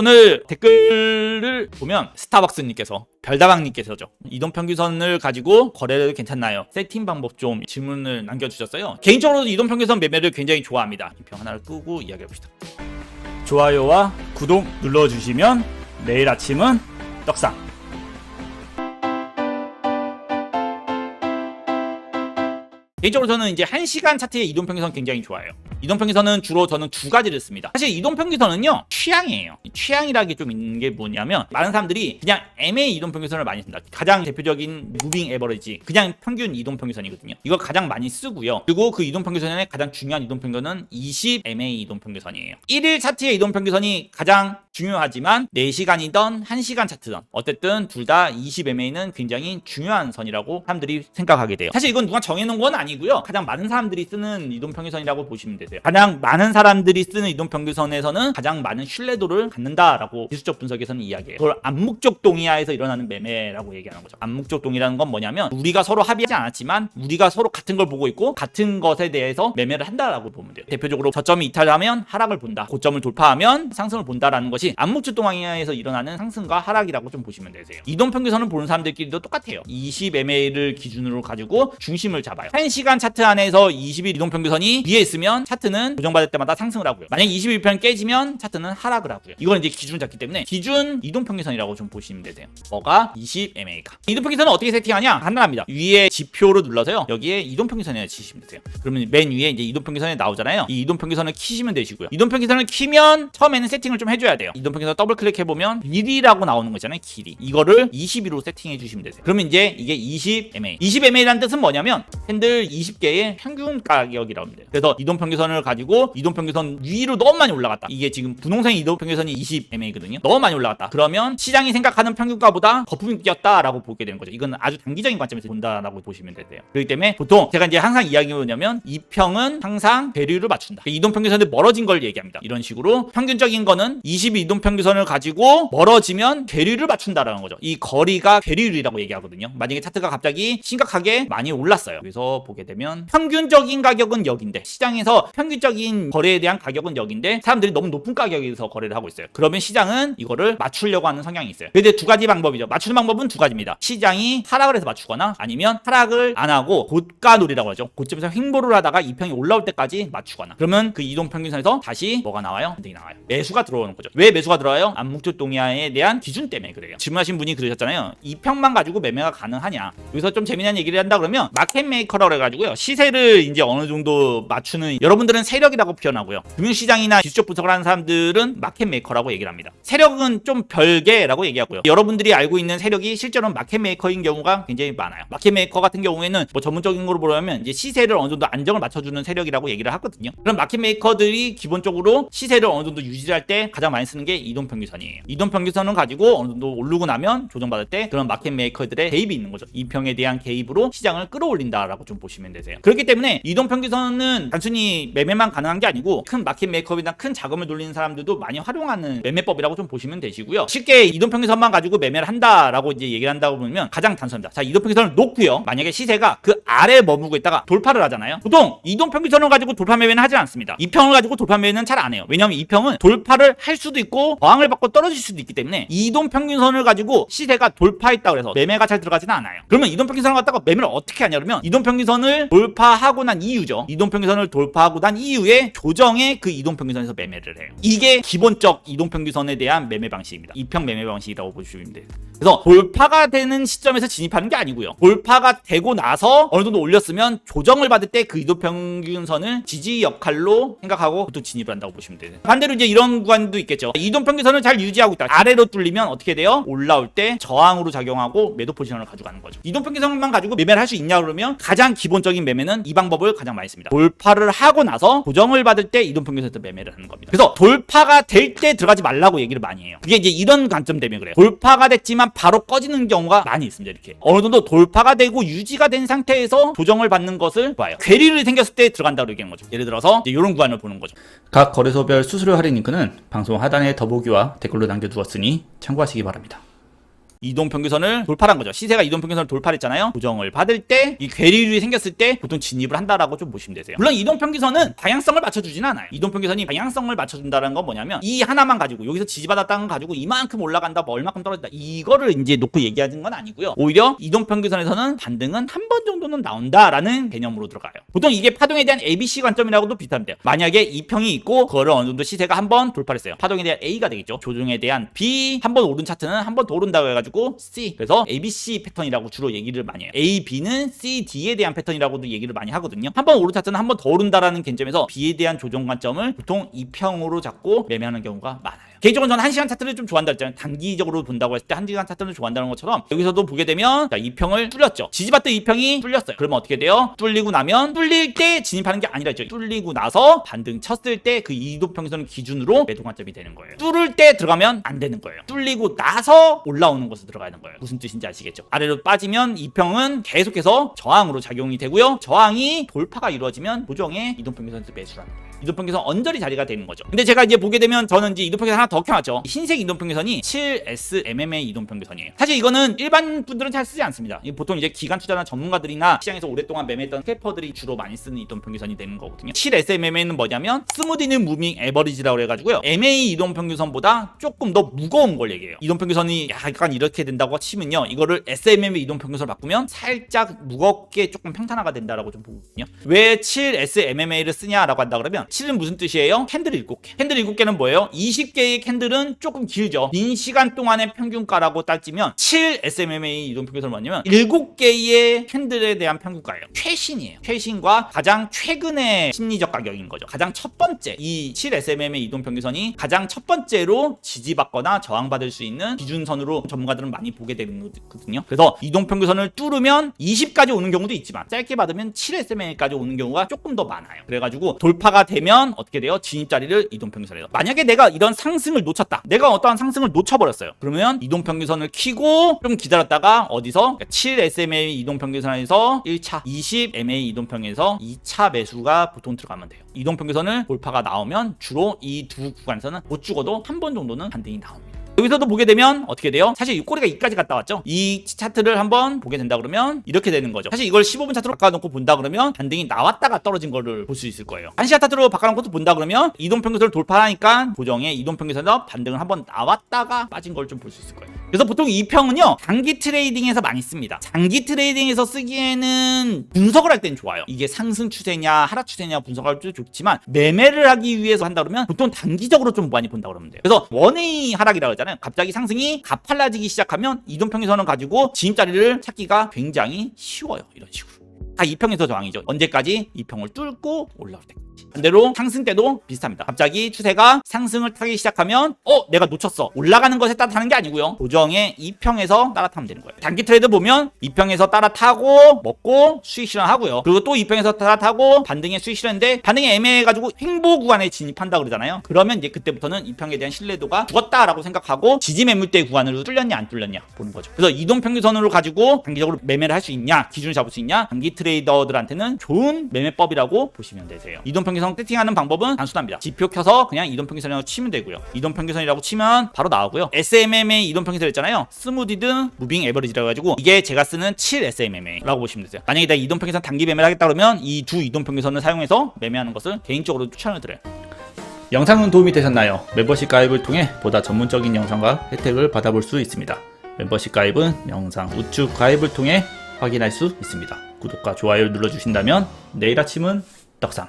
오늘 댓글을 보면 스타벅스님께서 별다방님께서죠. 이동평균선을 가지고 거래를 괜찮나요? 세팅 방법 좀 질문을 남겨주셨어요. 개인적으로도 이동평균선 매매를 굉장히 좋아합니다. 이 평 하나를 끄고 이야기해봅시다. 좋아요와 구독 눌러주시면 내일 아침은 떡상. 개인적으로 저는 이제 1시간 차트의 이동평균선 굉장히 좋아해요. 이동평균선은 주로 저는 두 가지를 씁니다. 사실 이동평균선은요, 취향이에요. 취향이라는 게 좀 있는 게 뭐냐면, 많은 사람들이 그냥 MA 이동평균선을 많이 씁니다. 가장 대표적인 무빙 에버리지, 그냥 평균 이동평균선이거든요. 이걸 가장 많이 쓰고요. 그리고 그 이동평균선의 가장 중요한 이동평균선은 20 MA 이동평균선이에요. 1일 차트의 이동평균선이 가장 중요하지만 4시간이던 1시간 차트든 어쨌든 둘 다 20 MA는 굉장히 중요한 선이라고 사람들이 생각하게 돼요. 사실 이건 누가 정해놓은 건 아니고요. 가장 많은 사람들이 쓰는 이동평균선이라고 보시면 되세요. 가장 많은 사람들이 쓰는 이동평균선에서는 가장 많은 신뢰도를 갖는다라고 기술적 분석에서는 이야기해요. 그걸 암묵적 동의하에서 일어나는 매매라고 얘기하는 거죠. 암묵적 동의라는 건 뭐냐면 우리가 서로 합의하지 않았지만 우리가 서로 같은 걸 보고 있고 같은 것에 대해서 매매를 한다라고 보면 돼요. 대표적으로 저점이 이탈하면 하락을 본다. 고점을 돌파하면 상승을 본다라는 것이 암묵적 동의하에서 일어나는 상승과 하락이라고 좀 보시면 되세요. 이동평균선을 보는 사람들끼리도 똑같아요. 20 MA를 기준으로 가지고 중심을 잡아요. 1시간 차트 안에서 20일 이동평균선이 위에 있으면 차트는 고정받을 때마다 상승을 하고요. 만약에 21편 깨지면 차트는 하락을 하고요. 이건 이제 기준을 잡기 때문에 기준 이동평균선이라고 좀 보시면 되세요. 뭐가 20 MA가. 이동평균선은 어떻게 세팅하냐? 간단합니다. 위에 지표를 눌러서요. 여기에 이동평균선에 치시면 되세요. 그러면 맨 위에 이제 이동평균선이 나오잖아요. 이 이동평균선을 키시면 되시고요. 이동평균선을 키면 처음에는 세팅을 좀 해줘야 돼요. 이동평균선 더블 클릭해보면 길이라고 나오는 거 있잖아요. 길이. 이거를 20으로 세팅해 주시면 되세요. 그러면 이제 이게 20 MA. 20 MA라는 뜻은 뭐냐면 캔들 20개의 평균 가격이라고 합니다. 그래서 이동평균선을 가지고 이동평균선 위로 너무 많이 올라갔다. 이게 지금 분홍색 이동평균선이 20 MA거든요. 너무 많이 올라갔다. 그러면 시장이 생각하는 평균가보다 거품이 끼었다라고 보게 되는 거죠. 이건 아주 단기적인 관점에서 본다라고 보시면 되세요. 그렇기 때문에 보통 제가 이제 항상 이야기가 뭐냐면 이 평은 항상 배류를 맞춘다. 이동평균선이 멀어진 걸 얘기합니다. 이런 식으로 평균적인 거는 20 이동평균선을 가지고 멀어지면 괴류를 맞춘다라는 거죠. 이 거리가 괴류율이라고 얘기하거든요. 만약에 차트가 갑자기 심각하게 많이 올랐어요. 그래서 보게 되면 평균적인 가격은 여기인데 시장에서 평균적인 거래에 대한 가격은 여기인데 사람들이 너무 높은 가격에서 거래를 하고 있어요. 그러면 시장은 이거를 맞추려고 하는 성향이 있어요. 근데 두 가지 방법이죠. 맞추는 방법은 두 가지입니다. 시장이 하락을 해서 맞추거나 아니면 하락을 안 하고 고가놀이라고 하죠. 고점에서 횡보를 하다가 이 평이 올라올 때까지 맞추거나 그러면 그 이동평균선에서 다시 뭐가 나와요? 반등이 나와요. 매수가 들어오는 거죠. 왜 매수가 들어와요? 암묵적 동의하에 대한 기준 때문에 그래요. 질문하신 분이 그러셨잖아요. 이 평만 가지고 매매가 가능하냐? 여기서 좀 재미난 얘기를 한다 그러면 마켓 메이커라고 해가지고요. 시세를 이제 어느 정도 맞추는 여러분들은 세력이라고 표현하고요. 금융시장이나 기술적 분석을 하는 사람들은 마켓 메이커라고 얘기를 합니다. 세력은 좀 별개라고 얘기하고요. 여러분들이 알고 있는 세력이 실제로는 마켓 메이커인 경우가 굉장히 많아요. 마켓 메이커 같은 경우에는 뭐 전문적인 거로 보려면 이제 시세를 어느 정도 안정을 맞춰주는 세력이라고 얘기를 하거든요. 그럼 마켓 메이커들이 기본적으로 시세를 어느 정도 유지할 때 가장 많이 쓰는 게 이동평균선이에요. 이동평균선을 가지고 어느 정도 오르고 나면 조정받을 때 그런 마켓 메이커들의 개입이 있는 거죠. 이 평에 대한 개입으로 시장을 끌어올린다라고 좀 보시면 되세요. 그렇기 때문에 이동평균선은 단순히 매매만 가능한 게 아니고 큰 마켓 메이커이나 큰 자금을 돌리는 사람들도 많이 활용하는 매매법이라고 좀 보시면 되시고요. 쉽게 이동평균선만 가지고 매매를 한다라고 이제 얘기를 한다고 보면 가장 단순합니다. 자, 이동평균선을 놓고요. 만약에 시세가 그 아래에 머무고 있다가 돌파를 하잖아요. 보통 이동평균선을 가지고 돌파 매매는 하지 않습니다. 이 평을 가지고 돌파 매매는 잘 안 해요. 왜냐하면 이 평은 돌파를 할 수도 있고 저항을 받고 떨어질 수도 있기 때문에 이동평균선을 가지고 시세가 돌파했다고 해서 매매가 잘 들어가지는 않아요. 그러면 이동평균선을 갖다가 매매를 어떻게 하냐 그러면 이동평균선을 돌파하고 난 이유죠. 이동평균선을 돌파하고 난 이후에 조정의 그 이동평균선에서 매매를 해요. 이게 기본적 이동평균선에 대한 매매 방식입니다. 이평 매매 방식이라고 보시면 돼요. 그래서 돌파가 되는 시점에서 진입하는 게 아니고요. 돌파가 되고 나서 어느 정도 올렸으면 조정을 받을 때 그 이동평균선을 지지 역할로 생각하고 또 진입을 한다고 보시면 돼요. 반대로 이제 이런 구간도 있겠죠. 이동평균선을 잘 유지하고 있다. 아래로 뚫리면 어떻게 돼요? 올라올 때 저항으로 작용하고 매도 포지션을 가져가는 거죠. 이동평균선만 가지고 매매를 할 수 있냐 그러면 가장 기본적인 매매는 이 방법을 가장 많이 씁니다. 돌파를 하고 나서 조정을 받을 때 이동평균선에서 매매를 하는 겁니다. 그래서 돌파가 될 때 들어가지 말라고 얘기를 많이 해요. 그게 이제 이런 관점 때문에 그래요. 돌파가 됐지만 바로 꺼지는 경우가 많이 있습니다. 이렇게 어느 정도 돌파가 되고 유지가 된 상태에서 조정을 받는 것을 봐요. 괴리를 생겼을 때 들어간다고 얘기하는 거죠. 예를 들어서 이런 구간을 보는 거죠. 각 거래소별 수수료 할인 링크는 방송 하단에 더보기와 댓글로 남겨두었으니 참고하시기 바랍니다. 이동평균선을 돌파한 거죠. 시세가 이동평균선을 돌파했잖아요. 조정을 받을 때 이 괴리율이 생겼을 때 보통 진입을 한다라고 좀 보시면 되세요. 물론 이동평균선은 방향성을 맞춰주진 않아요. 이동평균선이 방향성을 맞춰준다는 건 뭐냐면 이 하나만 가지고 여기서 지지받았다는 거 가지고 이만큼 올라간다 뭐 얼마큼 떨어진다 이거를 이제 놓고 얘기하는 건 아니고요. 오히려 이동평균선에서는 반등은 한 번 정도는 나온다라는 개념으로 들어가요. 보통 이게 파동에 대한 ABC 관점이라고도 비슷합니다. 만약에 이평이 있고 그거를 어느 정도 시세가 한 번 돌파했어요. 파동에 대한 A가 되겠죠. 조정에 대한 B, 한 번 오른 차트는 한 번 더 오른다고 해가지고 C. 그래서 ABC 패턴이라고 주로 얘기를 많이 해요. A, B는 C, D에 대한 패턴이라고도 얘기를 많이 하거든요. 한 번 오른 차트는 한 번 더 오른다라는 관점에서 B에 대한 조정 관점을 보통 이평으로 잡고 매매하는 경우가 많아요. 개인적으로 저는 1시간 차트를 좀 좋아한다 했잖아요. 단기적으로 본다고 했을 때 1시간 차트를 좋아한다는 것처럼 여기서도 보게 되면 자, 이평을 뚫렸죠. 지지받던 이평이 뚫렸어요. 그러면 어떻게 돼요? 뚫리고 나면 뚫릴 때 진입하는 게 아니라 있죠. 뚫리고 나서 반등 쳤을 때 그 이동평균선 기준으로 매도 관점이 되는 거예요. 뚫을 때 들어가면 안 되는 거예요. 뚫리고 나서 올라오는 것을 들어가는 거예요. 무슨 뜻인지 아시겠죠? 아래로 빠지면 이평은 계속해서 저항으로 작용이 되고요. 저항이 돌파가 이루어지면 보정의 이동평균선에서 매수라는 거예요. 이동평균선 언저리 자리가 되는 거죠. 근데 제가 이제 보게 되면 저는 이제 이동평균선 하나 더 켜놨죠. 흰색 이동평균선이 7SMMA 이동평균선이에요. 사실 이거는 일반 분들은 잘 쓰지 않습니다. 보통 이제 기관 투자나 전문가들이나 시장에서 오랫동안 매매했던 스캐퍼들이 주로 많이 쓰는 이동평균선이 되는 거거든요. 7SMMA는 뭐냐면 스무디는 무빙 에버리지라고 해가지고요. MA 이동평균선보다 조금 더 무거운 걸 얘기해요. 이동평균선이 약간 이렇게 된다고 치면요. 이거를 SMMA 이동평균선을 바꾸면 살짝 무겁게 조금 평탄화가 된다라고 좀 보거든요. 왜 7SMMA를 쓰냐라고 한다 그러면 7은 무슨 뜻이에요? 캔들 7개. 캔들 7개는 뭐예요? 20개의 캔들은 조금 길죠. 긴 시간 동안의 평균가라고 따지면 7SMMA 이동평균선은 뭐냐면 7개의 캔들에 대한 평균가예요. 최신이에요. 최신과 가장 최근의 심리적 가격인 거죠. 가장 첫 번째 이 7SMMA 이동평균선이 가장 첫 번째로 지지받거나 저항받을 수 있는 기준선으로 전문가들은 많이 보게 되거든요. 그래서 이동평균선을 뚫으면 20까지 오는 경우도 있지만 짧게 받으면 7SMMA까지 오는 경우가 조금 더 많아요. 그래가지고 돌파가 되면 어떻게 돼요? 진입자리를 이동평균선에서. 만약에 내가 이런 상승을 놓쳤다. 내가 어떠한 상승을 놓쳐버렸어요. 그러면 이동평균선을 키고 좀 기다렸다가 어디서 7SMA 이동평균선에서 1차, 20MA 이동평균에서 2차 매수가 보통 들어가면 돼요. 이동평균선을 돌파가 나오면 주로 이 두 구간에서는 못 죽어도 한 번 정도는 반등이 나옵니다. 여기서도 보게 되면 어떻게 돼요? 사실 이 꼬리가 이까지 갔다 왔죠? 이 차트를 한번 보게 된다 그러면 이렇게 되는 거죠. 사실 이걸 15분 차트로 바꿔놓고 본다 그러면 반등이 나왔다가 떨어진 거를 볼 수 있을 거예요. 1시간 차트로 바꿔놓고 또 본다 그러면 이동평균선을 돌파하니까 고정의 이동평균선에서 반등을 한번 나왔다가 빠진 걸 좀 볼 수 있을 거예요. 그래서 보통 이 평은요 단기 트레이딩에서 많이 씁니다. 장기 트레이딩에서 쓰기에는 분석을 할 땐 좋아요. 이게 상승 추세냐 하락 추세냐 분석할 때 좋지만 매매를 하기 위해서 한다 그러면 보통 단기적으로 좀 많이 본다 그러면 돼요. 그래서 원웨이 하락이라고 하잖아요. 갑자기 상승이 가팔라지기 시작하면 이동평균선을 가지고 진입자리를 찾기가 굉장히 쉬워요. 이런 식으로 다 2평에서 저항이죠. 언제까지? 2평을 뚫고 올라올 때까지. 반대로 상승 때도 비슷합니다. 갑자기 추세가 상승을 타기 시작하면 내가 놓쳤어. 올라가는 것에 따라타는 게 아니고요. 고정의 2평에서 따라타면 되는 거예요. 단기 트레이드 보면 2평에서 따라타고 먹고 수익 실현하고요. 그리고 또 2평에서 따라타고 반등에 수익 실현인데 반등이 애매해가지고 횡보 구간에 진입한다 그러잖아요. 그러면 이제 그때부터는 2평에 대한 신뢰도가 죽었다라고 생각하고 지지 매물대 구간으로 뚫렸냐 안 뚫렸냐 보는 거죠. 그래서 이동평균선으로 가지고 단기적으로 매매를 할 수 있냐 기준을 잡을 수 있냐 단기 트레이더들한테는 좋은 매매법이라고 보시면 되세요. 이동평균선 세팅하는 방법은 단순합니다. 지표 켜서 그냥 이동평균선이라고 치면 되고요. 이동평균선이라고 치면 바로 나오고요. SMMA 이동평균선 있잖아요. 스무디드 무빙 에버리지라고 해가지고 이게 제가 쓰는 7SMMA라고 보시면 되세요. 만약에 내가 이동평균선 단기 매매를 하겠다 그러면 이 두 이동평균선을 사용해서 매매하는 것을 개인적으로 추천을 드려요. 영상은 도움이 되셨나요? 멤버십 가입을 통해 보다 전문적인 영상과 혜택을 받아볼 수 있습니다. 멤버십 가입은 영상 우측 가입을 통해 확인할 수 있습니다. 구독과 좋아요를 눌러주신다면 내일 아침은 떡상